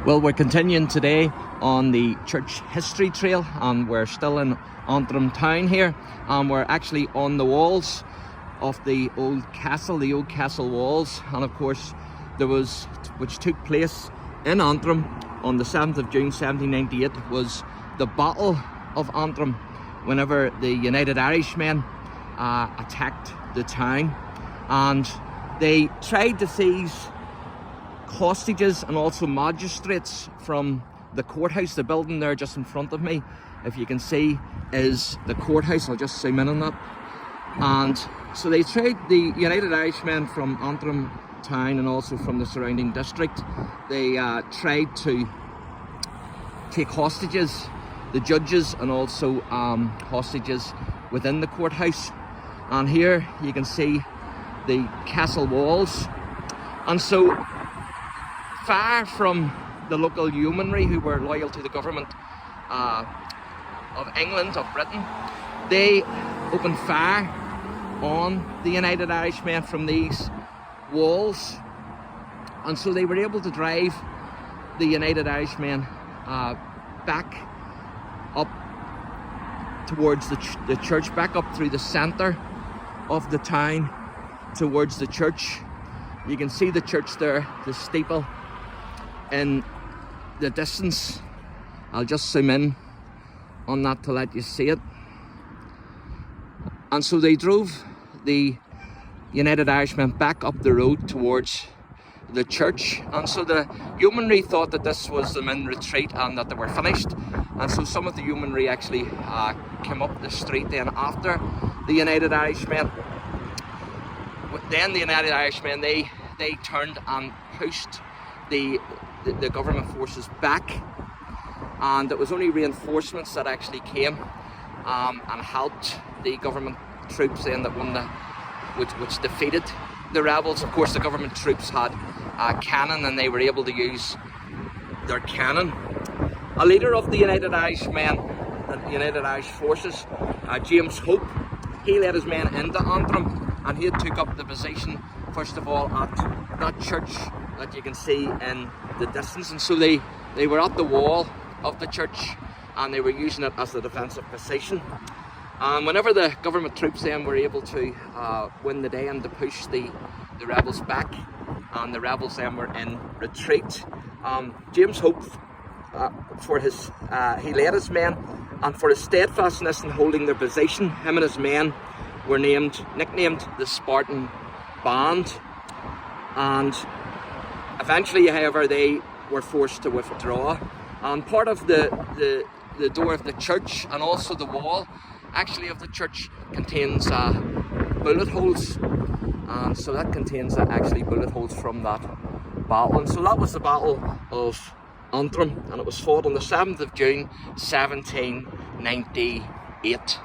Well, we're continuing today on the church history trail, and we're still in ANTRIM town here, and we're actually on the walls of the old castle walls. And of course which took place in ANTRIM on the 7th of June 1798 was the Battle of ANTRIM, whenever the United Irishmen attacked the town, and they tried to seize hostages and also magistrates from the courthouse. The building there just in front of me, if you can see, is the courthouse. I'll just zoom in on that. And so they tried, the United Irishmen from Antrim town and also from the surrounding district, they tried to take hostages, the judges, and also hostages within the courthouse. And here you can see the castle walls. And so, far from the local yeomanry who were loyal to the government of England, of Britain, they opened fire on the United Irishmen from these walls. And so they were able to drive the United Irishmen back up towards the church, back up through the centre of the town towards the church. You can see the church there, the steeple in the distance. I'll just zoom in on that to let you see it. And so they drove the United Irishmen back up the road towards the church, and so the yeomanry thought that this was them in retreat and that they were finished. And so some of the yeomanry actually came up the street then after the United Irishmen. Then the United Irishmen, they turned and pushed the government forces back, and it was only reinforcements that actually came and helped the government troops then that won which defeated the rebels. Of course, the government troops had cannon, and they were able to use their cannon. A leader of the United Irishmen, the United Irish forces, James Hope, he led his men into Antrim, and he had took up the position first of all at that church that you can see in the distance. And so they were at the wall of the church, and they were using it as a defensive position. And whenever the government troops then were able to win the day and to push the rebels back, and the rebels then were in retreat, James Hope, he led his men, and for his steadfastness in holding their position, him and his men were nicknamed the Spartan Band. And eventually, however, they were forced to withdraw. And part of the door of the church, and also the wall actually of the church, contains bullet holes, and so that contains actually bullet holes from that battle. And so that was the Battle of Antrim, and it was fought on the 7th of June 1798.